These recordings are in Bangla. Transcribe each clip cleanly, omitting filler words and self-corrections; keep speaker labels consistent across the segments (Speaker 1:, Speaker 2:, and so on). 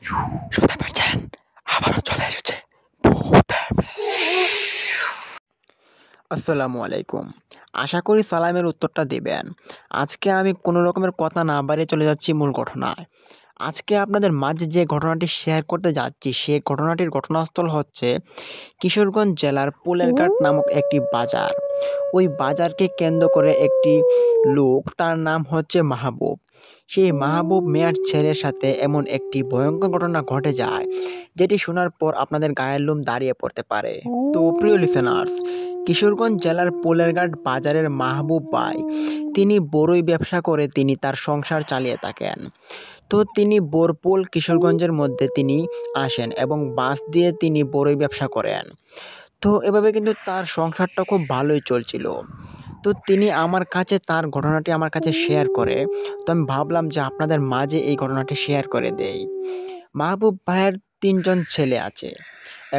Speaker 1: শুনতে পাচ্ছেন? আবারও চলে এসেছে ভূতের। আসসালামু আলাইকুম। আশা করি সালামের উত্তরটা দিবেন। আজকে আমি কোনো রকমের কথা না বাড়িয়ে চলে যাচ্ছি মূল ঘটনায়। আজকে আপনাদের মাঝে যে ঘটনাটি শেয়ার করতে যাচ্ছি, সে ঘটনাটির ঘটনাস্থল হচ্ছে কিশোরগঞ্জ জেলার পোলেরঘাট নামক একটি বাজার। ওই বাজারকে কেন্দ্র করে একটি লোক, তার নাম হচ্ছে মাহবুব। সেই মাহবুব মিয়ার ছেলের সাথে এমন একটি ভয়ঙ্কর ঘটনা ঘটে যায়, যেটি শোনার পর আপনাদের গায়ের লোম দাঁড়িয়ে পড়তে পারে। তো প্রিয় লিসেনার্স, কিশোরগঞ্জ জেলার পোলেরঘাট বাজারের মাহবুব ভাই, তিনি বড়ই ব্যবসা করে তিনি তার সংসার চালিয়ে থাকেন। তো তিনি বোরপুল কিশোরগঞ্জের মধ্যে তিনি আসেন এবং বাস দিয়ে তিনি বড়ই ব্যবসা করেন। তো এভাবে কিন্তু তার সংসারটা খুব ভালোই চলছিল। তো তিনি আমার কাছে তার ঘটনাটি আমার কাছে শেয়ার করে। তো আমি ভাবলাম যে আপনাদের মাঝে এই ঘটনাটি শেয়ার করে দেই। মাহবুব ভাইয়ের ৩ জন ছেলে আছে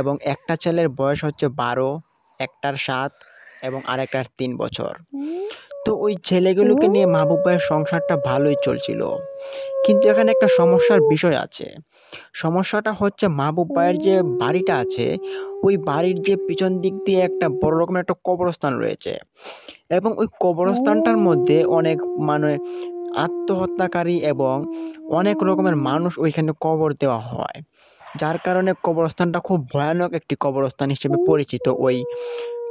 Speaker 1: এবং একটা ছেলের বয়স হচ্ছে ১২, একটার ৭ এবং আরেকটার ৩ বছর। তো ওই ছেলেগুলোকে নিয়ে মাহবুব ভাইয়ের সংসারটা ভালোই চলছিল। কিন্তু এখানে একটা সমস্যার বিষয় আছে। সমস্যাটা হচ্ছে মাহবুব ভাইয়ের যে বাড়িটা আছে, ওই বাড়ির যে পিছন দিক দিয়ে একটা বড় রকমের একটা কবরস্থান রয়েছে এবং ওই কবরস্থানটার মধ্যে অনেক মানে আত্মহত্যাকারী এবং অনেক রকমের মানুষ ওইখানে কবর দেওয়া হয়। যার কারণে কবরস্থানটা খুব ভয়ানক একটি কবরস্থান হিসেবে পরিচিত ওই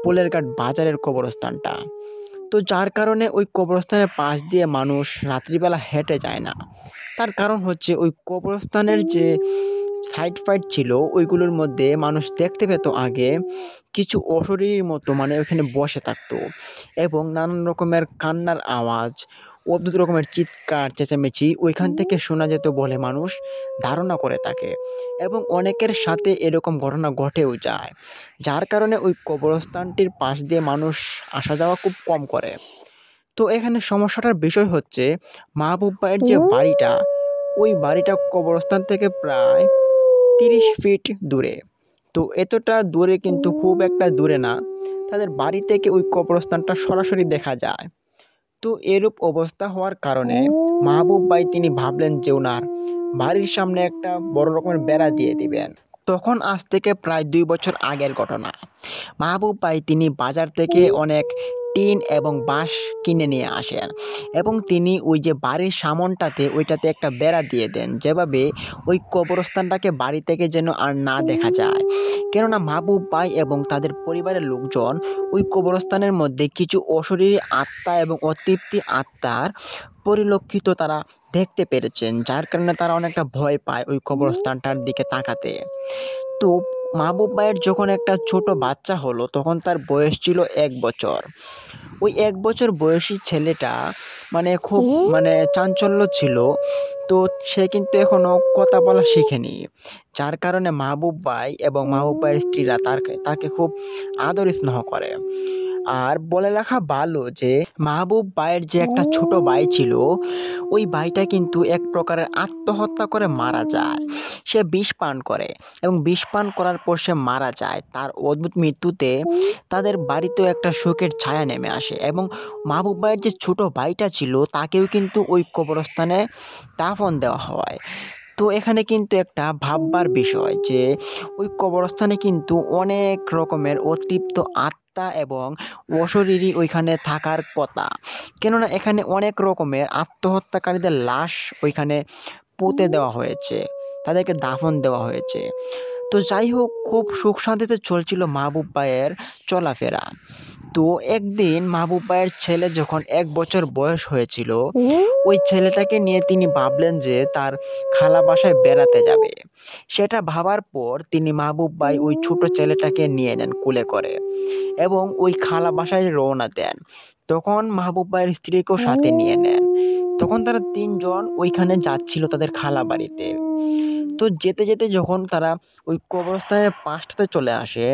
Speaker 1: পোলেরঘাট বাজারের কবরস্থানটা। তো যার কারণে ওই কবরস্থানের পাশ দিয়ে মানুষ রাত্রিবেলা হেঁটে যায় না। তার কারণ হচ্ছে ওই কবরস্থানের যে সাইড ফাইট ছিল, ওইগুলোর মধ্যে মানুষ দেখতে পেত আগে কিছু অশরীরীর মতো মানে ওইখানে বসে থাকতো এবং নানান রকমের কান্নার আওয়াজ, অদ্ভুত রকমের চিৎকার চেঁচামেচি ওইখান থেকে শোনা যেত বলে মানুষ ধারণা করে থাকে এবং অনেকের সাথে এরকম ঘটনা ঘটেও যায়। যার কারণে ওই কবরস্থানটির পাশ দিয়ে মানুষ আসা যাওয়া খুব কম করে। তো এখানে সমস্যাটার বিষয় হচ্ছে মাহবুব ভাইয়ের যে বাড়িটা, ওই বাড়িটা কবরস্থান থেকে প্রায় ৩০ ফিট দূরে। তো এতটা দূরে কিন্তু খুব একটা দূরে না। তাদের বাড়ি থেকে ওই কবরস্থানটা সরাসরি দেখা যায়। তো এরূপ অবস্থা হওয়ার কারণে মাহবুব ভাই তিনি ভাবলেন যে উনার বাড়ির সামনে একটা বড় রকমের বেড়া দিয়ে দিবেন। তখন আজ থেকে প্রায় ২ বছর আগের ঘটনা। মাহবুব ভাই তিনি বাজার থেকে অনেক টিন এবং বাঁশ কিনে নিয়ে আসেন এবং তিনি ওই যে বাড়ির সামনটাতে ওইটাতে একটা বেড়া দিয়ে দেন, যেভাবে ওই কবরস্থানটাকে বাড়ি থেকে যেন আর না দেখা যায়। কেননা মাহবুব ভাই এবং তাদের পরিবারের লোকজন ওই কবরস্থানের মধ্যে কিছু অশরীরী আত্মা এবং অতৃপ্তি আত্মার পরিলক্ষিত তারা দেখতে পেরেছেন, যার কারণে তারা অনেকটা ভয় পায় ওই কবরস্থানটার দিকে তাকাতে। তো মাহবুব ভাইয়ের যখন একটা ছোট বাচ্চা হলো, তখন তার বয়স ছিল ১ বছর। ওই ১ বছর বয়সী ছেলেটা মানে খুব মানে চাঞ্চল্য ছিল। তো সে কিন্তু এখনো কথা বলা শিখেনি। যার কারণে মাহবুব ভাই এবং মাহবুব ভাইয়ের স্ত্রীরা তাকে খুব আদর স্নেহ করে। আর বলে রাখা ভালো যে মাহবুব ভাইয়ের যে একটা ছোট ভাই ছিল, ওই ভাইটা কিন্তু এক প্রকারের আত্মহত্যা করে মারা যায়। সে বিষ পান করে এবং বিষ পান করার পর সে মারা যায়। তার অদ্ভুত মৃত্যুতে তাদের বাড়িতেও একটা শোকের ছায়া নেমে আসে এবং মাহবুব ভাইয়ের যে ছোট ভাইটা ছিল তাকেও কিন্তু ওই কবরস্থানে দাফন দেওয়া হয়। তো এখানে কিন্তু একটা ভাববার বিষয় যে ওই কবরস্থানে কিন্তু অনেক রকমের অতৃপ্ত আত্মা এবং অশরীরী ওইখানে থাকার কথা। কেননা এখানে অনেক রকমের আত্মহত্যাকারীদের লাশ ওইখানে পুঁতে দেওয়া হয়েছে, তাদেরকে দাফন দেওয়া হয়েছে। তো যাই হোক, খুব সুখ শান্তিতে চলছিল মাহবুব ভাইয়ের চলাফেরা। তো একদিন মাহবুব ভাইয়ের ছেলে যখন ১ বছর বয়স হয়েছিল, ওই ছেলেটাকে নিয়ে তিনি ভাবলেন যে তার খালা বাসায় বেড়াতে যাবে। সেটা ভাবার পর তিনি মাহবুব ভাই ওই ছোট ছেলেটাকে নিয়ে নেন কোলে করে এবং ওই খালা বাসায় রওনা দেন। তখন মাহবুব ভাইয়ের স্ত্রীকেও সাথে নিয়ে নেন। তখন তারা ৩ জন ওইখানে যাচ্ছিল তাদের খালা বাড়িতে। তো যেতে, যেতে যখন তারা ওই কবরস্থানের পাশটাতে চলে আসে,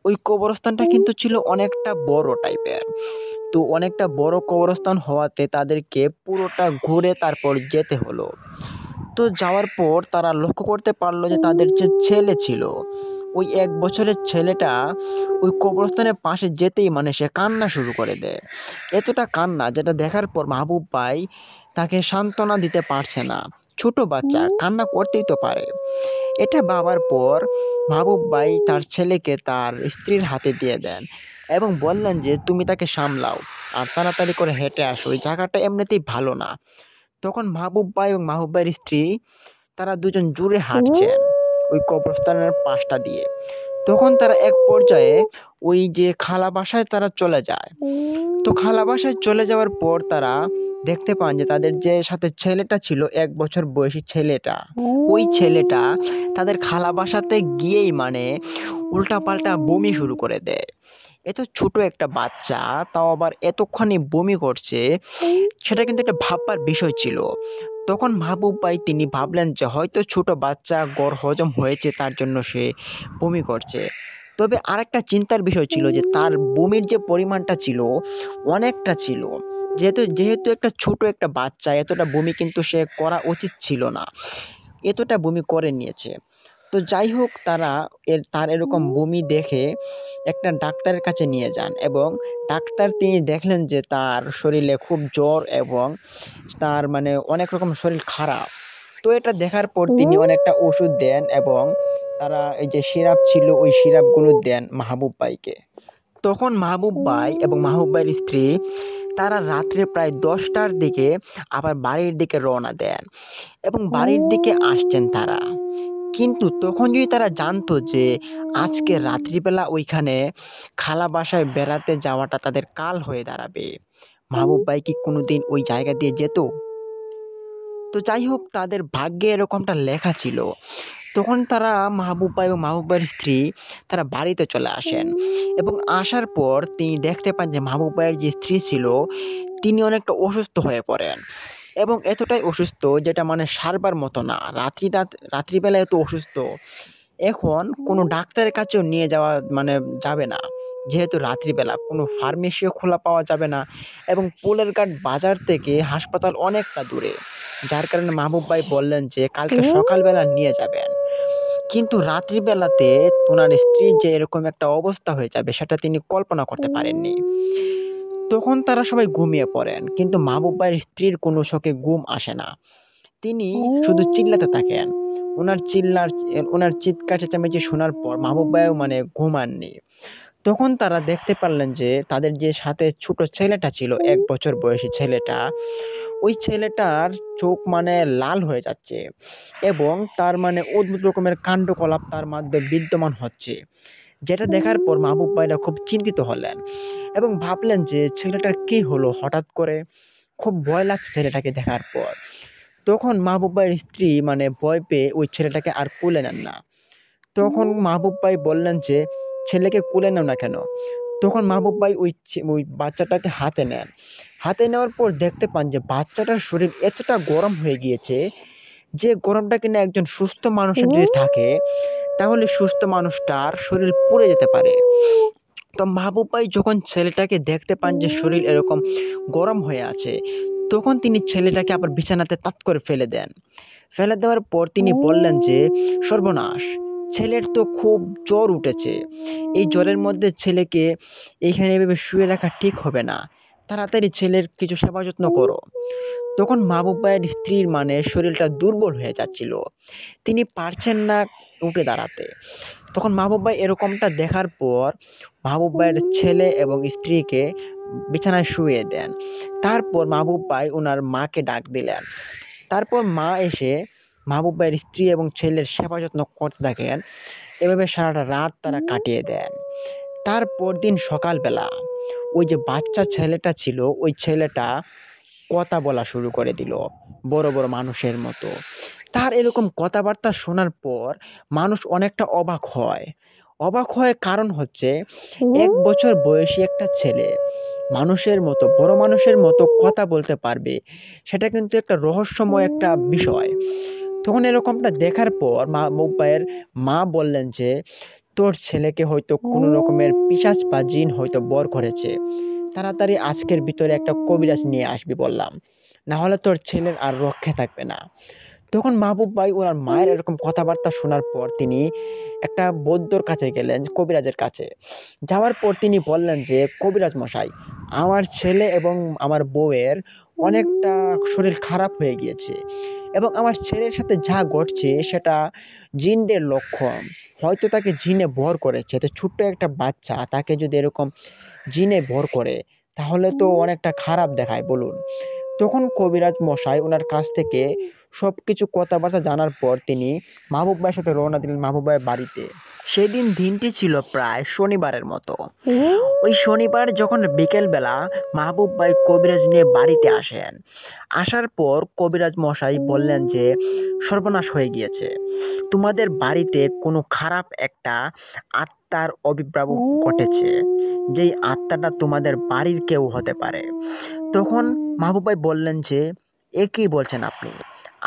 Speaker 1: ওই কবরস্থানটা কিন্তু ছিল অনেকটা বড় টাইপের। তো অনেকটা বড় কবরস্থান হওয়াতে তাদেরকে পুরোটা ঘুরে তারপর যেতে হলো। তো যাওয়ার পর তারা লক্ষ্য করতে পারল যে তাদের যে ছেলে ছিল, ওই ১ বছরের ছেলেটা ওই কবরস্থানের পাশে যেতেই মানে সে কান্না শুরু করে দেয়। এতটা কান্না যেটা দেখার পর মাহবুব ভাই তাকে সান্ত্বনা দিতে পারছে না। ছোট বাচ্চা কান্না করতেই তো পারে। এটা ভাবার পর মাহবুব ভাই তার ছেলেকে তার স্ত্রীর হাতে দিয়ে দেন এবং বললেন যে তুমি তাকে সামলাও আর তাড়াতাড়ি করে হেঁটে আসো, ওই জায়গাটা এমনিতেই ভালো না। তখন মাহবুব ভাই এবং মাহবুব ভাইয়ের স্ত্রী তারা দুজন জোরে হাঁটছেন ওই কবরস্থানের পাশটা দিয়ে। তখন তারা এক পর্যায়ে ওই যে খালা বাসায় তারা চলে যায়। তো খালা বাসায় চলে যাওয়ার পর তারা দেখতে পান যে তাদের যে সাথে ছেলেটা ছিল ১ বছর বয়সী ছেলেটা, ওই ছেলেটা তাদের খালা বাসাতে গিয়েই মানে উল্টাপাল্টা বমি শুরু করে দেয়। এত ছোট একটা বাচ্চা, তাও আবার এতখানি বমি করছে, সেটা কিন্তু একটা ভাববার বিষয় ছিল। তখন মাহবুব ভাই তিনি ভাবলেন যে হয়তো ছোট বাচ্চা গড় হজম হয়েছে তার জন্য সে বমি করছে। তবে আরেকটা চিন্তার বিষয় ছিল যে তার বমির যে পরিমাণটা ছিল অনেকটা ছিল। যেহেতু যেহেতু একটা ছোট একটা বাচ্চা এতটা বমি কিন্তু সে করা উচিত ছিল না। এতটা বমি করে নিয়েছে। তো যাই হোক তার এরকম বমি দেখে একটা ডাক্তারের কাছে নিয়ে যান এবং ডাক্তার তিনি দেখলেন যে তার শরীরে খুব জ্বর এবং তার মানে অনেক রকম শরীর খারাপ। তো এটা দেখার পর তিনি অনেকটা ওষুধ দেন এবং তারা এই যে সিরাপ ছিল ওই সিরাপগুলো দেন মাহবুব ভাইকে। তখন মাহবুব ভাই এবং মাহবুব ভাইয়ের স্ত্রী তারা রাত্রে প্রায় ১০টার দিকে আবার বাড়ির দিকে রওনা দেন এবং বাড়ির দিকে আসছেন তারা। কিন্তু তখন যদি তারা জানতো যে আজকে রাত্রিবেলা ওইখানে খালা বাসায় বেড়াতে যাওয়াটা তাদের কাল হয়ে দাঁড়াবে, মাহবুব ভাই কি কোনোদিন ওই জায়গা দিয়ে যেত? তো যাই হোক তাদের ভাগ্যে এরকমটা লেখা ছিল। তখন তারা মাহবুব ভাই এবং মাহবুব ভাইয়ের স্ত্রী তারা বাড়িতে চলে আসেন এবং আসার পর তিনি দেখতে পান যে মাহবুব ভাইয়ের যে স্ত্রী ছিল তিনি অনেকটা অসুস্থ হয়ে পড়েন এবং এতটাই অসুস্থ যেটা মানে সারবার মতো না। রাত্রিবেলা এত অসুস্থ, এখন কোনো ডাক্তারের কাছেও নিয়ে যাওয়া মানে যাবে না। যেহেতু রাত্রিবেলা কোনো ফার্মেসিও খোলা পাওয়া যাবে না এবং পোলের ঘাট বাজার থেকে হাসপাতাল অনেকটা দূরে। যার কারণে মাহবুব ভাই বললেন যে কালকে সকালবেলা নিয়ে যাবেন। কিন্তু রাত্রিবেলাতে উনার স্ত্রীর যে এরকম একটা অবস্থা হয়ে যাবে সেটা তিনি কল্পনা করতে পারেননি। তখন তারা সবাই ঘুমিয়ে পড়েন। কিন্তু মাহবুব ভাইয়ের স্ত্রীর কোনো শোকে ঘুম আসে না। তিনি শুধু চিল্লাতে থাকেন। উনার চিৎকার চেঁচামেচি শোনার পর মাহবুব ভাইও মানে ঘুমাননি। তখন তারা দেখতে পারলেন যে তাদের যে সাথে ছোট ছেলেটা ছিল ১ বছর বয়সী ছেলেটা, ওই ছেলেটার চোখ মানে লাল হয়ে যাচ্ছে এবং তার মানে অদ্ভুত রকমের কাণ্ডকলাপ তার মধ্যে বিদ্যমান হচ্ছে। যেটা দেখার পর মাহবুব ভাইরা খুব চিন্তিত হলেন এবং ভাবলেন যে ছেলেটার কি হলো হঠাৎ করে? খুব ভয় লাগছে ছেলেটাকে দেখার পর। তখন মাহবুব ভাইয়ের স্ত্রী মানে ভয় পেয়ে ওই ছেলেটাকে আর কোলে নেন না। তখন মাহবুব ভাই বললেন যে, "ছেলেকে কোলে নাও না কেন?" তখন মাহবুব ভাই ওই বাচ্চাটাকে হাতে নেন। হাতে নেওয়ার পর দেখতে পান যে বাচ্চাটার শরীর এতটা গরম হয়ে গিয়েছে, যে গরমটা কিনা একজন সুস্থ মানুষের যদি থাকে, তাহলে সুস্থ মানুষটার শরীর পুড়ে যেতে পারে। তো মাহবুব ভাই যখন ছেলেটাকে দেখতে পান যে শরীর এরকম গরম হয়ে আছে, তখন তিনি ছেলেটাকে আবার বিছানাতে তাত করে ফেলে দেন। ফেলে দেওয়ার পর তিনি বললেন যে, "সর্বনাশ! ছেলের তো খুব জ্বর উঠেছে। এই জ্বরের মধ্যে ছেলেকে এইখানে এভাবে শুয়ে রাখা ঠিক হবে না। তাড়াতাড়ি ছেলের কিছু সেবা যত্ন করো।" তখন মাহবুব ভাইয়ের স্ত্রীর মানে শরীরটা দুর্বল হয়ে যাচ্ছিল। তিনি পারছেন না উঠে দাঁড়াতে। তখন মাহবুব ভাই এরকমটা দেখার পর মাহবুব ভাইয়ের ছেলে এবং স্ত্রীকে বিছানায় শুইয়ে দেন। তারপর মাহবুব ভাই উনার মাকে ডাক দিলেন। তারপর মা এসে মাহবুব ভাইয়ের স্ত্রী এবং ছেলের সেবা যত্ন করতে থাকেন। এভাবে সারাটা রাত তারা কাটিয়ে দেন। তার পরদিন সকালবেলা ওই যে বাচ্চা ছেলেটা ছিল, ওই ছেলেটা কথা বলা শুরু করে দিল বড়, বড় মানুষের মতো। তার এরকম কথাবার্তা শোনার পর মানুষ অনেকটা অবাক হয়। অবাক হয় কারণ হচ্ছে ১ বছর বয়সী একটা ছেলে মানুষের মতো, বড় মানুষের মতো কথা বলতে পারবে। সেটা কিন্তু একটা রহস্যময় একটা বিষয়। তখন এরকমটা দেখার পর মাহবুব ভাইয়ের মা বললেন যে, "তোর ছেলেকে হয়তো কোনো রকমের পিশাচ বা জিন হয়তো বর করেছে। তাড়াতাড়ি আজকের ভিতরে একটা কবিরাজ নিয়ে আসবি বললাম। না হলে তোর ছেলের আর রক্ষে থাকবে না।" তখন মাহবুব ভাই ওনার মায়ের এরকম কথাবার্তা শোনার পর তিনি একটা বৈদ্যর কাছে গেলেন, কবিরাজের কাছে। যাওয়ার পর তিনি বললেন যে, "কবিরাজ মশাই, আমার ছেলে এবং আমার বউয়ের অনেকটা শরীর খারাপ হয়ে গিয়েছে এবং আমার ছেলের সাথে যা ঘটছে সেটা জিনদের লক্ষণ। হয়তো তাকে জিনে ভর করেছে। তো ছোট্ট একটা বাচ্চা তাকে যদি এরকম জিনে ভর করে তাহলে তো অনেকটা খারাপ দেখায় বলুন। তখন কবিরাজ মশাই ওনার কাছ থেকে সবকিছু কথাবার্তা জানার পর তিনি মাহবুব ভাইয়ের সাথে রওনা দিলেন মাহবুব ভাইয়ের বাড়িতে। সেদিন দিনটি ছিল প্রায় শনিবারের মতো। ওই শনিবার যখন বিকেলবেলা মাহবুব ভাই কবিরাজ নিয়ে বাড়িতে আসেন। আসার পর কবিরাজ মশাই বললেন যে সর্বনাশ হয়ে গিয়েছে। তোমাদের বাড়িতে কোনো খারাপ একটা আত্মার আবির্ভাব ঘটেছে। যেই আত্মাটা তোমাদের বাড়ির কেউ হতে পারে। তখন মাহবুব ভাই বললেন যে এ কি বলছেন আপনি?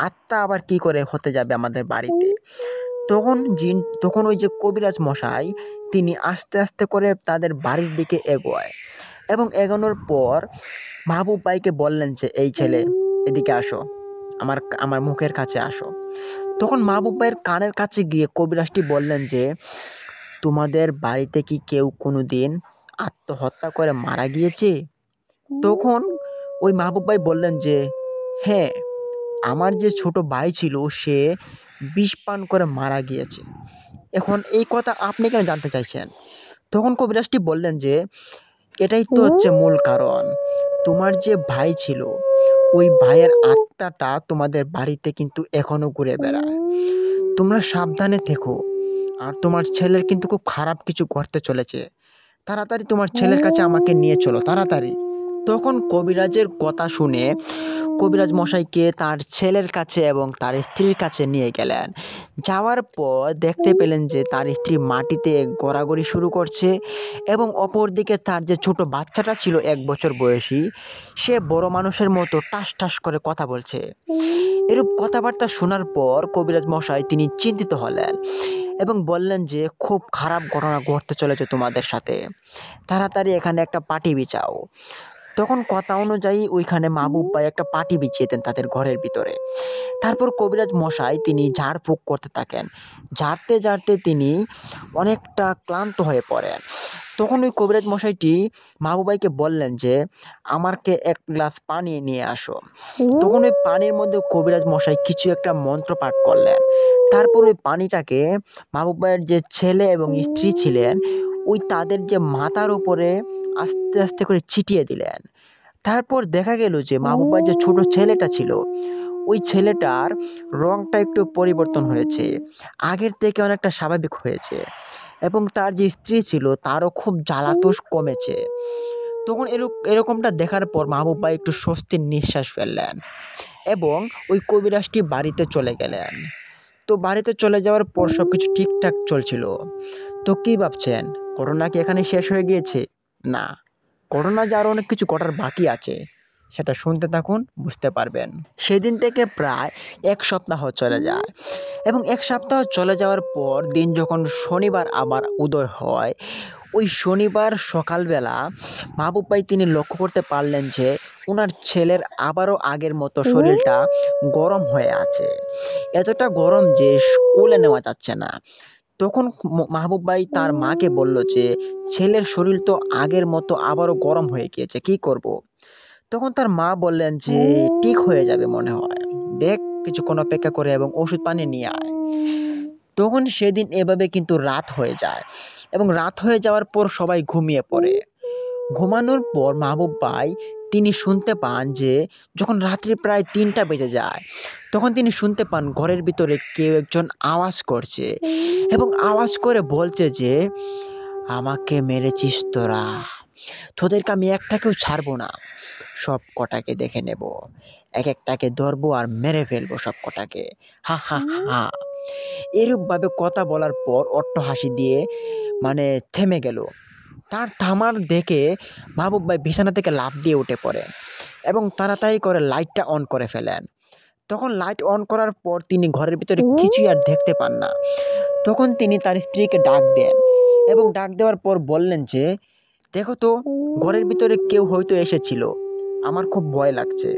Speaker 1: আত্মা আবার কি করে হতে যাবে আমাদের বাড়িতে? তখন ওই যে কবিরাজ মশাই তিনি আস্তে আস্তে করে তাদের বাড়ির দিকে এগোয় এবং এগোনোর পর মাহবুব ভাইকে বললেন যে এই ছেলে এদিকে আসো, আমার আমার মুখের কাছে আসো। তখন মাহবুব ভাইয়ের কানের কাছে গিয়ে কবিরাজটি বললেন যে তোমাদের বাড়িতে কি কেউ কোনোদিন আত্মহত্যা করে মারা গিয়েছে? তখন ওই মাহবুব ভাই বললেন যে হ্যাঁ, আমার যে ছোট ভাই ছিল সে বিষ পান করে মারা গিয়েছে। এখন এই কথা আপনি কেন জানতে চাইছেন? তখন কবিরাজটি বললেন যে এটাই তো হচ্ছে মূল কারণ। তোমার যে ভাই ছিল ওই ভাইয়ের আত্মাটা তোমাদের বাড়িতে কিন্তু এখনো ঘুরে বেড়ায়। তোমরা সাবধানে থেকো। আর তোমার ছেলের কিন্তু খুব খারাপ কিছু ঘটতে চলেছে। তাড়াতাড়ি তোমার ছেলের কাছে আমাকে নিয়ে চলো, তাড়াতাড়ি। তখন কবিরাজের কথা শুনে কবিরাজ মশাইকে তার ছেলের কাছে এবং তার স্ত্রীর কাছে নিয়ে গেলেন। যাওয়ার পর দেখতে পেলেন যে তার স্ত্রী মাটিতে গড়াগড়ি শুরু করছে এবং অপরদিকে তার যে ছোট বাচ্চাটা ছিল ১ বছর বয়সী, সে বড় মানুষের মতো টাস টাস করে কথা বলছে। এরূপ কথাবার্তা শোনার পর কবিরাজ মশাই তিনি চিন্তিত হলেন এবং বললেন যে খুব খারাপ ঘটনা ঘটতে চলেছে তোমাদের সাথে। তাড়াতাড়ি এখানে একটা পাটি বিছাও। তখন কথা অনুযায়ী ওইখানে মাহবুব ভাই একটা পাটি বিছিয়ে দেন তাদের ঘরের ভিতরে। তারপর কবিরাজ মশাই তিনি ঝাড়ফুঁক করতে থাকেন। ঝাড়তে ঝাড়তে তিনি অনেকটা ক্লান্ত হয়ে পড়েন। তখন ওই কবিরাজ মশাইটি মাহবুব ভাইকে বললেন যে আমাকে ১ গ্লাস পানি নিয়ে আসো। তখন ওই পানির মধ্যে কবিরাজ মশাই কিছু একটা মন্ত্র পাঠ করলেন। তারপর ওই পানিটাকে মাহবুব ভাইয়ের যে ছেলে এবং স্ত্রী ছিলেন ওই তাদের যে মাথার উপরে আস্তে আস্তে করে ছিটিয়ে দিলেন। তারপর দেখা গেল যে মাহবুব ভাইয়ের যে ছোট ছেলেটা ছিল ওই ছেলেটার রংটা একটু পরিবর্তন হয়েছে। আগের থেকে অনেকটা স্বাভাবিক হয়েছে এবং তার যে স্ত্রী ছিল তারও খুব জ্বালাতন কমেছে। তখন এরকমটা দেখার পর মাহবুব ভাই একটু স্বস্তির নিঃশ্বাস ফেললেন এবং ওই কবিরাজটি বাড়িতে চলে গেলেন। তো বাড়িতে চলে যাওয়ার পর সবকিছু ঠিকঠাক চলছিল। তো কি ভাবছেন? ঘটনা কি এখানে শেষ হয়ে গিয়েছে? না, ঘটনা যে আরো অনেক কিছু ঘটার বাকি আছে। সেটা শুনতে থাকুন, বুঝতে পারবেন। সেদিন থেকে প্রায় ১ সপ্তাহ চলে যায় এবং ১ সপ্তাহ চলে যাওয়ার পর দিন যখন শনিবার আবার উদয় হয়, ওই শনিবার সকালবেলা মাহবুব ভাই তিনি লক্ষ্য করতে পারলেন যে উনার ছেলের আবারও আগের মতো শরীরটা গরম হয়ে আছে। এতটা গরম যে কোলে নেওয়া যাচ্ছে না। তখন মাহবুব ভাই তার মাকে বলল যে ছেলের শরীর তো আগের মতো আবারও গরম হয়ে গিয়েছে, কি করব? তখন তার মা বললেন যে ঠিক হয়ে যাবে মনে হয়, দেখ কিছুক্ষণ অপেক্ষা করে এবং ওষুধ পানি নিয়ে আয়। তখন সেদিন এভাবে কিন্তু রাত হয়ে যায় এবং রাত হয়ে যাওয়ার পর সবাই ঘুমিয়ে পড়ে। ঘুমানোর পর মাহবুব ভাই তিনি শুনতে পান যে যখন রাত্রি প্রায় ৩টা বেজে যায় তখন তিনি শুনতে পান ঘরের ভিতরে কেউ একজন আওয়াজ করছে এবং আওয়াজ করে বলছে যে আমাকে মেরেছিস তোরা, তোদেরকে আমি একটাকেও ছাড়বো না, সব কটাকে দেখে নেব, এক একটাকে ধরবো আর মেরে ফেলবো সব কটাকে, হা হা হা। এরূপ ভাবে কথা বলার পর অট্টহাসি দিয়ে মানে থেমে গেল। তার থামার দেখে মাহবুব ভাই বিছানা থেকে লাফ দিয়ে উঠে পড়েন এবং তাড়াতাড়ি করে লাইটটা অন করে ফেলেন। তখন লাইট অন করার পর তিনি ঘরের ভিতরে কিছুই আর দেখতে পান না। তখন তিনি তার স্ত্রীকে ডাক দেন এবং ডাক দেওয়ার পর বললেন যে দেখো তো, ঘরের ভিতরে কেউ হয়তো এসেছিল, আমার খুব ভয় লাগছে।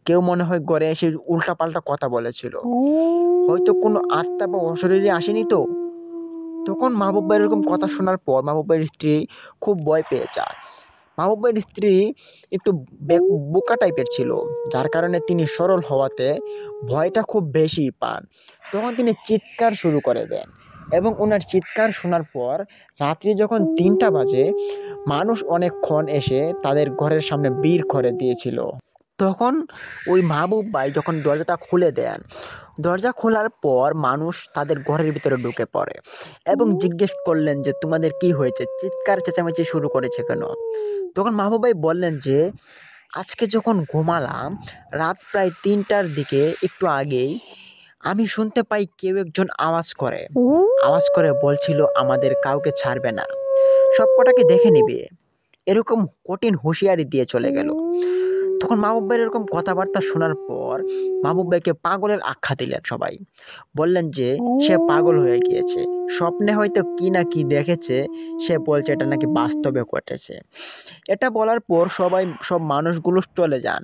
Speaker 1: কেউ মনে হয় ঘরে এসে উল্টাপাল্টা কথা বলেছিল, হয়তো কোনো আত্মা বা অশরীরী আসেনি তো। তখন মাহবুব ভাইয়ের এরকম কথা শোনার পর মাহবুব ভাইয়ের স্ত্রী খুব ভয় পেয়ে যায় মাহবুব ভাইয়ের স্ত্রী একটু বোকা টাইপের ছিল, যার কারণে তিনি সরল হওয়াতে ভয়টা খুব বেশি পান। তখন তিনি চিৎকার শুরু করে দেন, এবং ওনার চিৎকার শোনার পর রাত্রি যখন 3টা বাজে, মানুষ অনেকক্ষণ এসে তাদের ঘরের সামনে ভিড় করে দিয়েছিল। তখন ওই মাহবুব ভাই যখন দরজাটা খুলে দেন, দরজা খোলার পর মানুষ তাদের ঘরের ভিতরে ঢুকে পড়ে এবং জিজ্ঞেস করলেন যে তোমাদের কি হয়েছে, চিৎকার চেঁচামেচি শুরু করেছে কেন? তখন মাহবুব ভাই বললেন যে আজকে যখন ঘুমালাম, রাত প্রায় 3টার দিকে একটু আগেই আমি শুনতে পাই কেউ একজন আওয়াজ করে বলছিল আমাদের কাউকে ছাড়বে না, সবকটাকে দেখে নিবে, এরকম কঠিন হুঁশিয়ারি দিয়ে চলে গেল। তখন মাহবুব ভাইয়ের এরকম কথাবার্তা শোনার পর মাহবুব ভাইকে পাগলের আখ্যা দিলেন সবাই। বললেন যে সে পাগল হয়ে গিয়েছে, স্বপ্নে হয়তো কি না কি দেখেছে, সে বলছে এটা নাকি বাস্তবে ঘটেছে। এটা বলার পর সব মানুষগুলো চলে যান,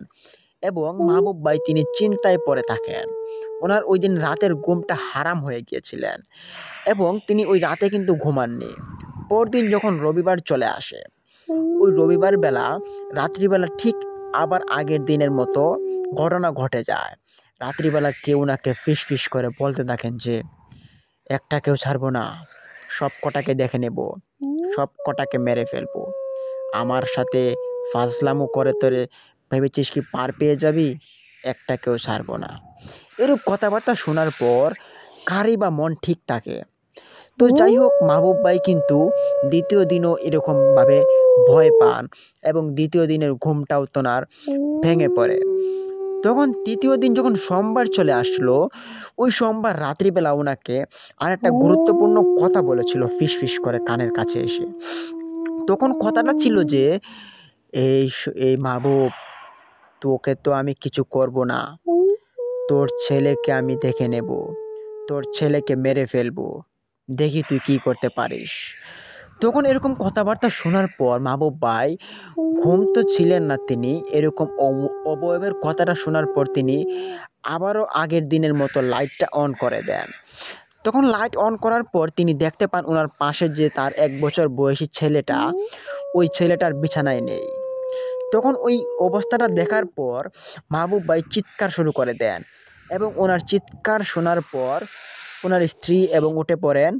Speaker 1: এবং মাহবুব ভাই তিনি চিন্তায় পড়ে থাকেন। ওনার ওই দিন রাতের ঘুমটা হারাম হয়ে গিয়েছিলেন, এবং তিনি ওই রাতে কিন্তু ঘুমাননি। পরদিন যখন রবিবার চলে আসে, ওই রবিবার বেলা রাত্রিবেলা ঠিক আবার আগের দিনের মতো ঘটনা ঘটে যায়। রাত্রিবেলা কেউ নাকে ফিস ফিস করে বলতে থাকেন যে একটা কেউ ছাড়বো না, সব কটাকে দেখে নেব, সব কটাকে মেরে ফেলবো। আমার সাথে ফাজলামো করে তোরে ভেবেছিস কি পার পেয়ে যাবি? একটা কেউ ছাড়বো না। এরূপ কথাবার্তা শোনার পর কারই বা মন ঠিক থাকে? তো যাই হোক, মাহবুব ভাই কিন্তু দ্বিতীয় দিনও এরকমভাবে ভয় পান, এবং দ্বিতীয় দিনের ঘুমটাও তোনার ভেঙে পড়ে। তখন তৃতীয় দিন যখন সোমবার চলে আসলো, ওই সোমবার রাত্রিবেলা ওনাকে আর একটা গুরুত্বপূর্ণ কথা বলেছিল ফিস ফিস করে কানের কাছে এসে। তখন কথাটা ছিল যে এই মাহবুব, তোকে তো আমি কিছু করব না, তোর ছেলেকে আমি দেখে নেব, তোর ছেলেকে মেরে ফেলবো, দেখি তুই কি করতে পারিস। তখন এরকম কথাবার্তা শোনার পর মাহবুব ভাই, ঘুম তো ছিলেন না তিনি, এরকম অবয়বের কথাটা শোনার পর তিনি আবারও আগের দিনের মতো লাইটটা অন করে দেন। তখন লাইট অন করার পর তিনি দেখতে পান ওনার পাশে যে তার 1 বছর বয়সী ছেলেটা, ওই ছেলেটার বিছানায় নেই। তখন ওই অবস্থাটা দেখার পর মাহবুব ভাই চিৎকার শুরু করে দেন, এবং ওনার চিৎকার শোনার পর ওনার স্ত্রী এবং উঠে পড়েন,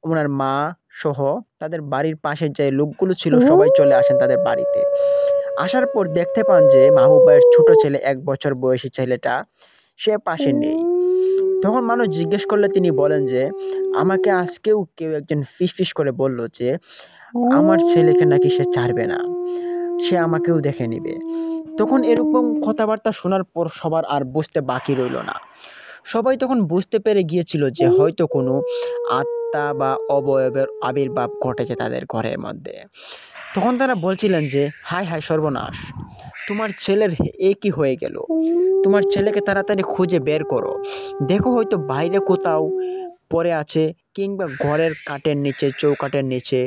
Speaker 1: ওনার মা সহ তাদের বাড়ির পাশে যে লোকগুলো ছিল সবাই চলে আসেন তাদের বাড়িতে। আসার পর দেখতে পান যে মাহবুব ভাইয়ের ছোট ছেলে, 1 বছর বয়সী ছেলেটা, সে পাশে নেই। তখন মানুষ জিজ্ঞেস করলে তিনি বলেন যে আমাকে আজকেও কেউ একজন ফিস ফিস করে বলল যে আমার ছেলেকে নাকি সে ছাড়বে না, সে আমাকেও দেখে নিবে। তখন এরকম কথাবার্তা শোনার পর সবার আর বুঝতে বাকি রইল না। সবাই তখন বুঝতে পেরে গিয়েছিল যে হয়তো কোনো আত্মা বা অবয়বের আবির্ভাব ঘটেছে তাদের ঘরের মধ্যে। তখন তারা বলছিলেন যে হায় হায় সর্বনাশ, তোমার ছেলের এ কি হয়ে গেল? তোমার ছেলেকে তাড়াতাড়ি খুঁজে বের করো, দেখো হয়তো বাইরে কোথাও পড়ে আছে, কিংবা ঘরের কাঠের নিচে, চৌকাঠের নিচে,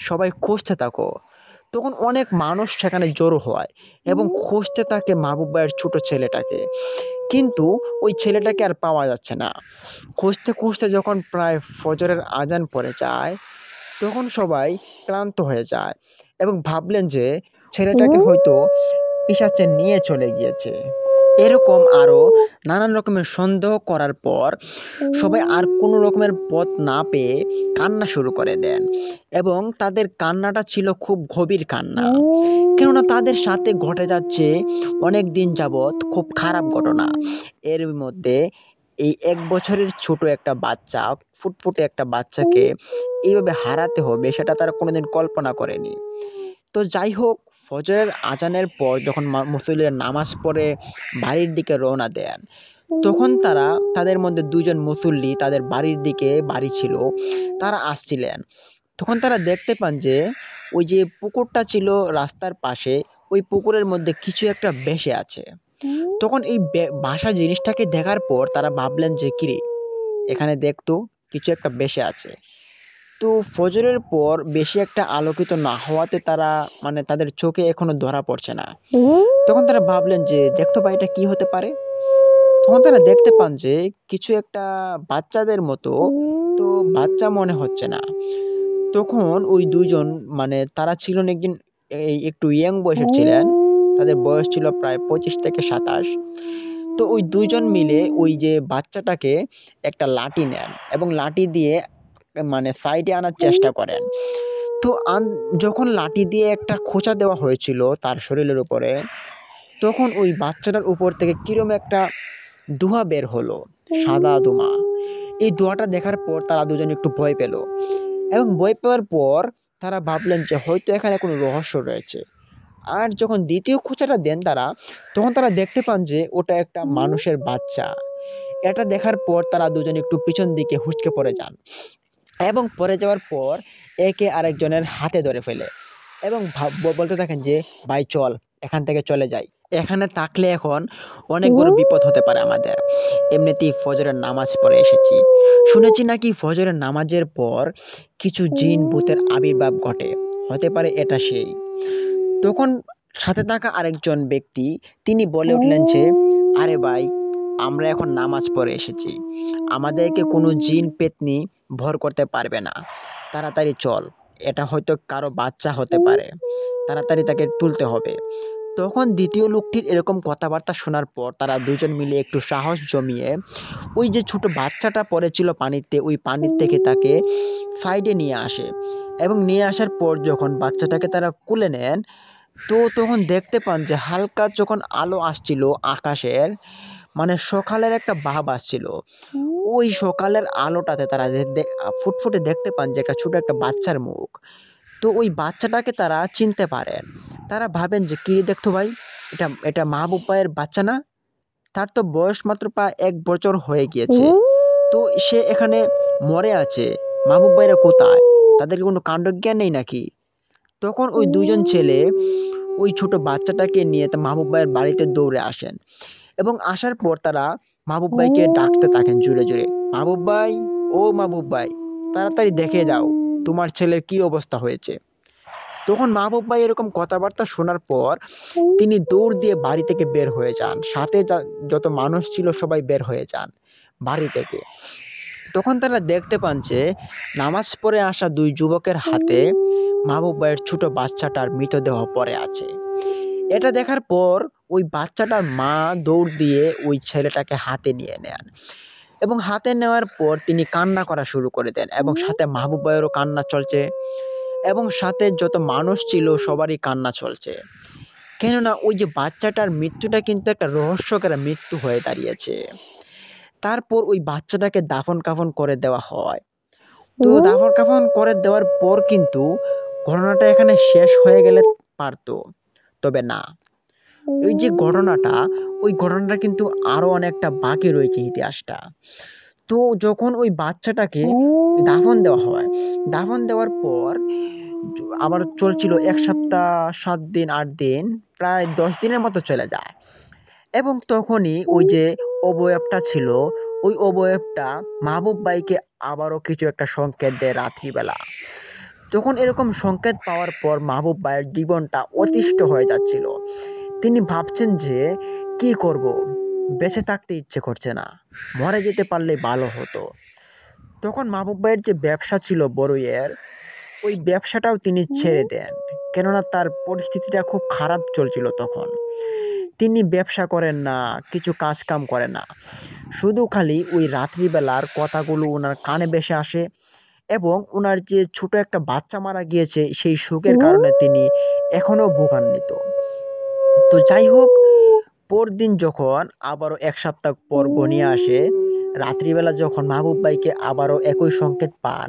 Speaker 1: সবাই খুঁজতে থাকো। তখন অনেক মানুষ সেখানে জড়ো হয় এবং খুঁজতে থাকে মাহবুব ভাইয়ের ছোট ছেলেটাকে, কিন্তু ওই ছেলেটাকে আর পাওয়া যাচ্ছে না। খুঁজতে খুঁজতে যখন প্রায় ফজরের আজান পড়ে যায়, তখন সবাই ক্লান্ত হয়ে যায় এবং ভাবলেন যে ছেলেটাকে হয়তো পিশাচে নিয়ে চলে গিয়েছে। এরকম আরো নানান রকমের সন্দেহ করার পর সবাই আর কোনো রকমের পথ না পেয়ে কান্না শুরু করে দেন, এবং তাদের কান্নাটা ছিল খুব গভীর কান্না, কেননা তাদের সাথে ঘটে যাচ্ছে অনেক দিন যাবৎ খুব খারাপ ঘটনা। এর মধ্যে এই 1 বছরের ছোট একটা বাচ্চা, ফুটফুটে একটা বাচ্চাকে এইভাবে হারাতে হবে, সেটা তারা কোনোদিন কল্পনা করেনি। তো যাই হোক, ফজরের আজানের পর যখন মুসল্লিরা নামাজ পড়ে বাড়ির দিকে রওনা দেন, তখন তাদের মধ্যে 2 জন মুসল্লি তাদের বাড়ির দিকে, বাড়ি ছিল, তারা আসছিলেন। তখন তারা দেখতে পান যে ওই যে পুকুরটা ছিল রাস্তার পাশে, ওই পুকুরের মধ্যে কিছু একটা ভেসে আছে। তখন এই ভাসা জিনিসটাকে দেখার পর তারা ভাবলেন যে কিরে, এখানে দেখতো কিছু একটা ভেসে আছে। তো ফজরের পর বেশি একটা আলোকিত না হওয়াতে তারা, মানে তাদের চোখে এখনো ধরা পড়ছে না। তখন তারা ভাবলেন যে দেখতো ভাই, এটা কি হতে পারে? তখন তারা দেখতে পান যে কিছু একটা বাচ্চাদের মতো, তো বাচ্চা মনে হচ্ছে না। তখন ওই 2 জন, মানে তারা ছিলেন একদিন একটু ইয়ং বয়সের ছিলেন। তাদের বয়স ছিল প্রায় 25 থেকে 27। তো ওই ২ জন মিলে ওই যে বাচ্চাটাকে একটা লাঠি নেন এবং লাঠি দিয়ে মানে সাইডে আনার চেষ্টা করেন। তো যখন লাঠি দিয়ে একটা খোঁচা দেওয়া হয়েছিল তার শরীরের উপরে, তখন ওই বাচ্চাটার উপর থেকে কিরম একটা ধোঁয়া বের হলো, সাদা ধোঁয়া। এই ধোঁয়াটা দেখার পর তারা দুজন একটু ভয় পেল এবং ভয় পাওয়ার পর তারা ভাবলেন যে হয়তো এখানে কোনো রহস্য রয়েছে। আর যখন দ্বিতীয় খোঁচাটা দেন তারা, তখন তারা দেখতে পান যে ওটা একটা মানুষের বাচ্চা। এটা দেখার পর তারা দুজন একটু পিছন দিকে হুঁচকে পড়ে যান এবং পড়ে যাওয়ার পর একে আরেকজনের হাতে ধরে ফেলে এবং বলতে থাকেন যে ভাই চল, এখান থেকে চলে যাই। এখানে থাকলে এখন অনেক বড় বিপদ হতে পারে আমাদের। এমনিতেই ফজরের নামাজ পড়ে এসেছি। শুনেছি নাকি ফজরের নামাজের পর কিছু জিন ভূতের আবির্ভাব ঘটে। হতে পারে এটা সেই। তখন সাথে থাকা আরেকজন ব্যক্তি তিনি বলে উঠলেন যে আরে ভাই, আমরা এখন নামাজ পড়ে এসেছি, আমাদেরকে কোনো জিন পেতনি ভর করতে পারবে না, তাড়াতাড়ি চল, এটা হয়তো কারো বাচ্চা হতে পারে, তাড়াতাড়ি তাকে তুলতে হবে। তখন দ্বিতীয় লোকটির এরকম কথাবার্তা শোনার পর তারা দুজন মিলে একটু সাহস জমিয়ে ওই যে ছোট বাচ্চাটা পড়েছিল পানিতে, ওই পানির থেকে তাকে সাইডে নিয়ে আসে এবং নিয়ে আসার পর যখন বাচ্চাটাকে তারা কুলে নেন, তো তখন দেখতে পান যে হালকা যখন আলো আসছিল আকাশের, মানে সকালের একটা ভাব আসছিল। ওই সকালের আলোটাতে তারা ফুটফুটে দেখতে পান যে একটা ছোট একটা বাচ্চার মুখ। তো ওই বাচ্চাটাকে তারা চিনতে পারেন। তারা ভাবেন যে কি দেখতো ভাই, এটা এটা মাহবুব ভাইয়ের বাচ্চা না? তার তো বয়স মাত্র প্রায় ১ বছর হয়ে গিয়েছে। তো সে এখানে মরে আছে। মাহবুব ভাইরা কোথায়? তাদের কি কোনো কাণ্ডজ্ঞান নেই নাকি? তখন ওই ২ জন ছেলে ওই ছোট বাচ্চাটাকে নিয়ে মাহবুব ভাইয়ের বাড়িতে দৌড়ে আসেন এবং আসার পর তারা মাহবুব ভাইকে ডাকতে থাকেন জোরে জোরে, মাহবুব ভাই, ও মাহবুব ভাই, তাড়াতাড়ি দেখে যাও তোমার ছেলের কি অবস্থা হয়েছে। তখন মাহবুব ভাই এরকম কথাবার্তা শোনার পর তিনি দৌড় দিয়ে বাড়ি থেকে বের হয়ে যান, সাথে যত মানুষ ছিল সবাই বের হয়ে যান বাড়ি থেকে। তখন তারা দেখতে পান যে নামাজ পড়ে আসা ২ যুবকের হাতে মাহবুব ভাইয়ের ছোট বাচ্চাটার মৃতদেহ পড়ে আছে। এটা দেখার পর ওই বাচ্চাটার মা দৌড় দিয়ে ওই ছেলেটাকে হাতে নিয়ে নেন এবং হাতে নেওয়ার পর তিনি কান্না করা শুরু করে দেন এবং সাথে মাহবুব ভাইয়েরও কান্না চলছে এবং সাথে যত মানুষ ছিল সবারই কান্না চলছে। কেননা ওই যে বাচ্চাটার মৃত্যুটা কিন্তু একটা রহস্যকর মৃত্যু হয়ে দাঁড়িয়েছে। তারপর ওই বাচ্চাটাকে দাফন-কাফন করে দেওয়া হয়। তো দাফন-কাফন করে দেওয়ার পর কিন্তু ঘটনাটা এখানে শেষ হয়ে গেলে পারত। তবে না। ওই যে ঘটনাটা, ওই ঘটনাটা কিন্তু আরো অনেকটা বাকি রয়েছে ইতিহাসটা। তো যখন ওই বাচ্চাটাকে দাফন দেওয়া হয়, দাফন দেওয়ার পর আবার চলছিল ১ সপ্তাহ, ৭ দিন, ৮ দিন, প্রায় ১০ দিনের মতো চলে যায়। এবং তখনই ওই যে অবয়বটা ছিল, ওই অবয়বটা মাহবুব ভাইকে আবারও কিছু একটা সংকেত দেয় রাত্রিবেলা। তখন এরকম সংকেত পাওয়ার পর মাহবুব ভাইয়ের জীবনটা অতিষ্ঠ হয়ে যাচ্ছিল। তিনি ভাবছেন যে কি করব? বেঁচে থাকতে ইচ্ছে করছে না। মরে যেতে পারলে ভালো হতো। তখন মাহবুব ভাইয়ের যে ব্যবসা ছিল বড়ইয়ের, ওই ব্যবসাটাও তিনি ছেড়ে দেন। কেননা তার পরিস্থিতিটা খুব খারাপ চলছিল তখন। তিনি ব্যবসা করেন না, কিছু কাজ-কাম করেন না। শুধু খালি ওই রাত্রিবেলার কথাগুলো উনার কানে ভেসে আসে এবং উনার যে ছোট একটা বাচ্চা মারা গিয়েছে সেই শোকের কারণে তিনি এখনো ভোগান্বিত। তো যাই হোক, পরদিন যখন আবারও ১ সপ্তাহ পর ঘনিয়ে আসে, রাত্রিবেলা যখন মাহবুব ভাইকে আবারও একই সংকেত পান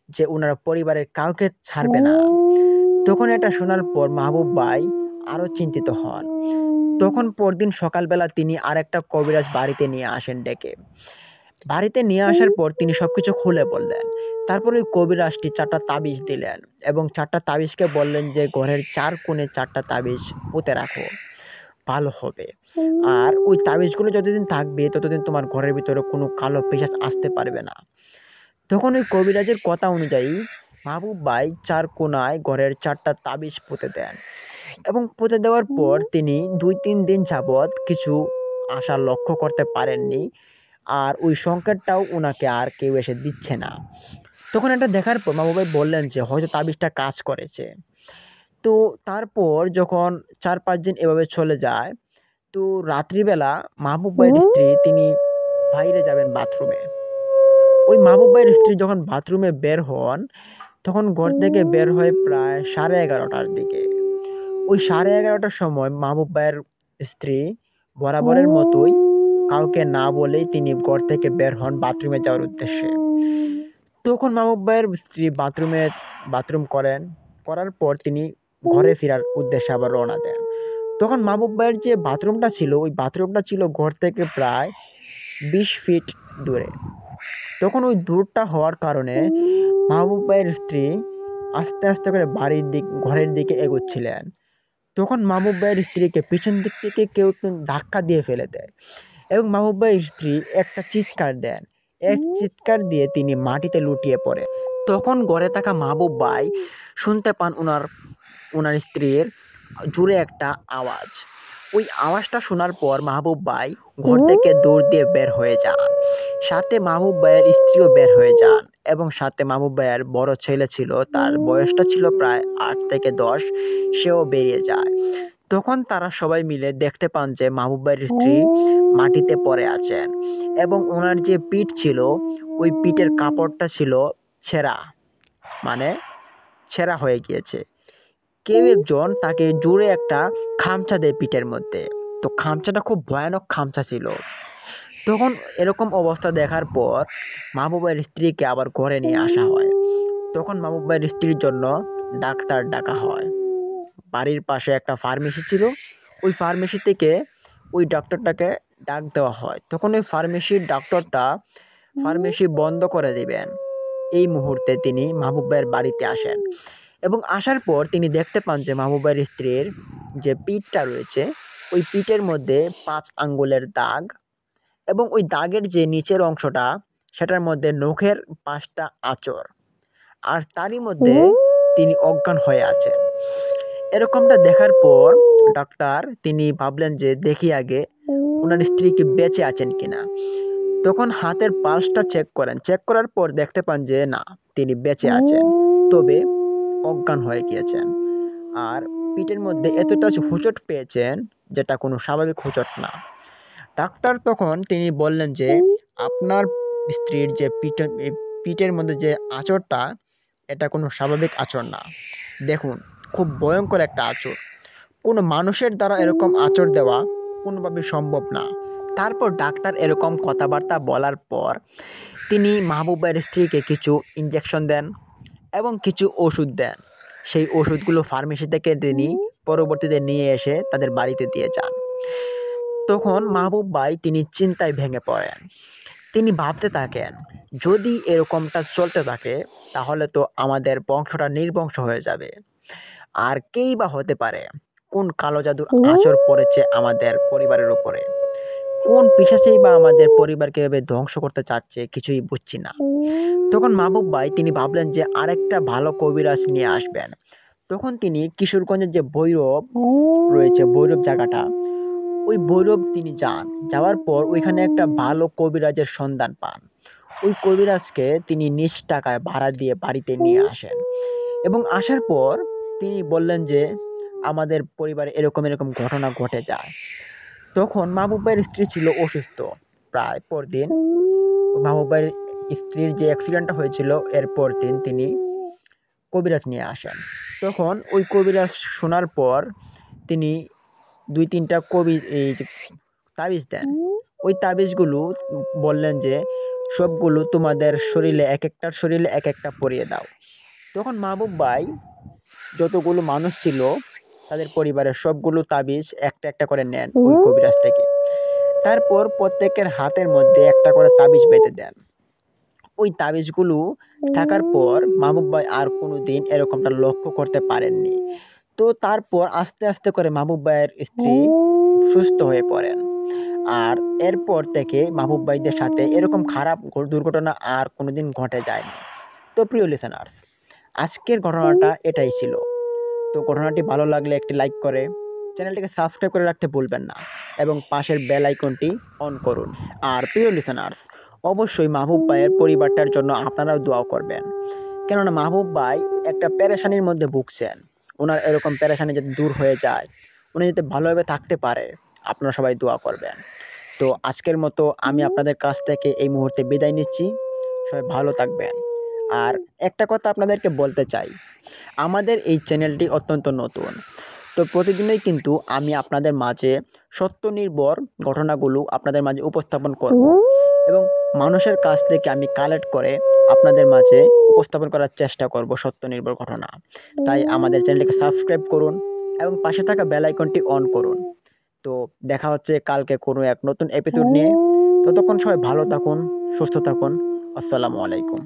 Speaker 1: যে উনার পরিবারের কাউকে ছাড়বে না, তখন এটা শোনার পর মাহবুব ভাই আরো চিন্তিত হন। তখন পরদিন সকালবেলা তিনি আরেকটা কবিরাজ বাড়িতে নিয়ে আসেন ডেকে। বাড়িতে নিয়ে আসার পর তিনি সবকিছু খুলে বললেন। তারপর ওই কবিরাজটি ৪ টা তাবিজ দিলেন এবং ৪ টা তাবিজকে বললেন যে ঘরের ৪ কোণে ৪ টা তাবিজ পুঁতে রাখো, ভালো হবে। আর ওই তাবিজগুলো যতদিন থাকবে ততদিন তোমার ঘরের ভিতরে কোনো কালো পিশাচ আসতে পারবে না। তখন ওই কবিরাজের কথা অনুযায়ী মাহবুব ভাই ৪ কোণায় ঘরের ৪ টা তাবিজ পুঁতে দেন এবং পুঁতে দেওয়ার পর তিনি ২-৩ দিন যাবৎ কিছু আশা লক্ষ্য করতে পারেননি। আর ওই সংকেতটাও উনাকে আর কেউ এসে দিচ্ছে না। তখন এটা দেখার পর মাহবুব ভাই বললেন যে হয়তো তাবিজটা কাজ করেছে। তো তারপর যখন ৪-৫ দিন এভাবে চলে যায়, তো রাত্রিবেলা মাহবুব ভাইয়ের স্ত্রী তিনি বাইরে যাবেন বাথরুমে। ওই মাহবুব ভাইয়ের স্ত্রী যখন বাথরুমে বের হন, তখন ঘর থেকে বের হয় প্রায় 11:30টার দিকে। ওই 11:30টার সময় মাহবুব ভাইয়ের স্ত্রী বরাবরের মতোই কাউকে না বলেই তিনি ঘর থেকে বের হন বাথরুমে যাওয়ার উদ্দেশ্যে। তখন মাহবুব ভাইয়ের স্ত্রী বাথরুম করেন। করার পর তিনি ঘরে ফেরার উদ্দেশ্যে আবার রওনা দেন। তখন মাহবুব ভাইয়ের যে বাথরুমটা ছিল, ওই বাথরুমটা ছিল ঘর থেকে প্রায় 20 ফিট দূরে। তখন ওই দূরটা হওয়ার কারণে মাহবুব ভাইয়ের স্ত্রী আস্তে আস্তে করে ঘরের দিকে এগোচ্ছিলেন। তখন মাহবুব ভাইয়ের স্ত্রীকে পিছন দিক থেকে কেউ একটু ধাক্কা দিয়ে ফেলে দেয় এবং মাহবুব ভাইয়ের স্ত্রী একটা চিৎকার দেন। এক চিৎকার দিয়ে তিনি মাটিতে লুটিয়ে পড়ে। তখন ঘরে থাকা মাহবুব ভাই শুনতে পান ওনার স্ত্রীর জোরে একটা আওয়াজ। ওই আওয়াজটা শোনার পর মাহবুব ভাই ঘর থেকে দৌড় দিয়ে বের হয়ে যান। সাথে মাহবুব ভাইয়ের স্ত্রীও বের হয়ে যান এবং সাথে মাহবুব ভাইয়ের বড় ছেলে ছিল, তার বয়সটা ছিল প্রায় 8 থেকে 10, সেও বেরিয়ে যায়। তখন তারা সবাই মিলে দেখতে পান যে মাহবুব ভাইয়ের স্ত্রী মাটিতে পড়ে আছেন এবং ওনার যে পিঠ ছিল, ওই পিঠের কাপড়টা ছিল ছেঁড়া, মানে ছেঁড়া হয়ে গিয়েছে। কেউ একজন তাকে জোরে একটা খামচা দেয় পিঠের মধ্যে। তো খামচাটা খুব ভয়ানক খামচা ছিল। তখন এরকম অবস্থা দেখার পর মাহবুব ভাইয়ের স্ত্রীকে আবার ঘরে নিয়ে আসা হয়। তখন মাহবুব ভাইয়ের স্ত্রীর জন্য ডাক্তার ডাকা হয়। বাড়ির পাশে একটা ফার্মেসি ছিল, ওই ফার্মেসি থেকে ওই ডক্টরটাকে ডাক দেওয়া হয়। তখন ওই ফার্মেসির ডক্টরটা ফার্মেসি বন্ধ করে দিবেন, এই মুহূর্তে তিনি মাহবুব ভাইয়ের বাড়িতে আসেন এবং আসার পর তিনি দেখতে পান যে মাহবুব ভাইয়ের স্ত্রীর যে পিঠটা রয়েছে, ওই পিঠের মধ্যে 5 আঙ্গুলের দাগ এবং ওই দাগের যে নিচের অংশটা, সেটার মধ্যে নখের 5টা আঁচড়, আর তারই মধ্যে তিনি অজ্ঞান হয়ে আছেন। এরকমটা দেখার পর ডাক্তার তিনি ভাবলেন যে দেখি আগে ওনার স্ত্রী কি বেঁচে আছেন কিনা। তখন হাতের পালসটা চেক করেন, চেক করার পর দেখতে পান যে না, তিনি বেঁচে আছেন, তবে অজ্ঞান হয়ে গিয়েছেন। আর পিঠের মধ্যে এতটা হোঁচট পেয়েছেন, যেটা কোনো স্বাভাবিক হোঁচট না। ডাক্তার তখন তিনি বললেন যে আপনার স্ত্রীর যে পিঠের মধ্যে যে আঁচড়টা, এটা কোনো স্বাভাবিক আঁচড় না। দেখুন, খুব ভয়ঙ্কর একটা আঁচড়। কোনো মানুষের দ্বারা এরকম আঁচড় দেওয়া কোনোভাবে সম্ভব না। তারপর ডাক্তার এরকম কথাবার্তা বলার পর তিনি মাহবুব ভাইয়ের স্ত্রীকে কিছু ইঞ্জেকশন দেন এবং কিছু ওষুধ দেন। সেই ওষুধগুলো ফার্মেসি থেকে তিনি পরবর্তীতে নিয়ে এসে তাদের বাড়িতে দিয়ে যান। তখন মাহবুব ভাই তিনি চিন্তায় ভেঙে পড়েন। তিনি ভাবতে থাকেন, যদি এরকমটা চলতে থাকে তাহলে তো আমাদের বংশটা নির্বংশ হয়ে যাবে। আর কেই বা হতে পারে, কোন কালো জাদুর আঁচড় পড়েছে আমাদের পরিবারের উপরে, কোন পিশাচেই বা আমাদের পরিবারকে এভাবে ধ্বংস করতে চাচ্ছে, কিছুই বুঝছি না। তখন মাহবুব ভাই তিনি ভাবলেন যে আরেকটা ভালো কবিরাজ নিয়ে আসবেন। তখন তিনি কিশোরগঞ্জের যে ভৈরব রয়েছে, ভৈরব জায়গাটা, ওই ভৈরব তিনি যান। যাওয়ার পর ওইখানে একটা ভালো কবিরাজের সন্ধান পান। ওই কবিরাজকে তিনি নিজ টাকায় ভাড়া দিয়ে বাড়িতে নিয়ে আসেন এবং আসার পর তিনি বললেন যে আমাদের পরিবারে এরকম এরকম ঘটনা ঘটে যায়। তখন মাহবুব ভাইয়ের স্ত্রী ছিল অসুস্থ। প্রায় পরদিন মাহবুব ভাইয়ের স্ত্রীর যে অ্যাক্সিডেন্টটা হয়েছিল, এর পরদিন তিনি কবিরাজ নিয়ে আসেন। তখন ওই কবিরাজ শোনার পর তিনি 2-3টা এই যে তাবিজ দেন। ওই তাবিজগুলো বললেন যে সবগুলো তোমাদের শরীরে, এক একটার শরীরে এক একটা পরিয়ে দাও। তখন মাহবুব ভাই যতগুলো মানুষ ছিল তাদের পরিবারের সবগুলো তাবিজ একটা একটা করে নেন ওই কবিরাজ থেকে। তারপর প্রত্যেকের হাতের মধ্যে একটা করে তাবিজ বেঁধে দেন। ওই তাবিজগুলো থাকার পর মাহবুব ভাই আর কোনোদিন এরকমটা লক্ষ্য করতে পারেননি। তো তারপর আস্তে আস্তে করে মাহবুব ভাইয়ের স্ত্রী সুস্থ হয়ে পড়েন। আর এরপর থেকে মাহবুব ভাইদের সাথে এরকম খারাপ দুর্ঘটনা আর কোনোদিন ঘটে যায়নি। তো প্রিয় লিসেনার্স, আজকের ঘটনাটা এটাই ছিল। তো ঘটনাটি ভালো লাগলে একটি লাইক করে চ্যানেলটিকে সাবস্ক্রাইব করে রাখতে ভুলবেন না এবং পাশের বেল আইকনটি অন করুন। আর প্রিয় লিসেনার্স, অবশ্যই মাহবুব ভাইয়ের পরিবারটার জন্য আপনারাও দোয়া করবেন, কেননা মাহবুব ভাই একটা পেরেশানির মধ্যে ভুগছেন। ওনার এরকম পেরেশানি যাতে দূর হয়ে যায়, উনি যাতে ভালোভাবে থাকতে পারে। আপনারা সবাই দোয়া করবেন। তো আজকের মতো আমি আপনাদের কাছ থেকে এই মুহূর্তে বিদায় নিচ্ছি। সবাই ভালো থাকবেন। আর একটা কথা আপনাদেরকে বলতে চাই, আমাদের এই চ্যানেলটি অত্যন্ত নতুন। তো প্রতিদিনই কিন্তু আমি আপনাদের মাঝে সত্য নির্ভর ঘটনাগুলো আপনাদের মাঝে উপস্থাপন করব এবং মানুষের কাছ থেকে আমি কালেক্ট করে আপনাদের মাঝে উপস্থাপন করার চেষ্টা করব সত্য নির্ভর ঘটনা। তাই আমাদের চ্যানেলটিকে সাবস্ক্রাইব করুন এবং পাশে থাকা বেল আইকনটি অন করুন। তো দেখা হচ্ছে কালকে কোনো এক নতুন এপিসোড নিয়ে। ততক্ষণ সবাই ভালো থাকুন, সুস্থ থাকুন। আসসালামু আলাইকুম।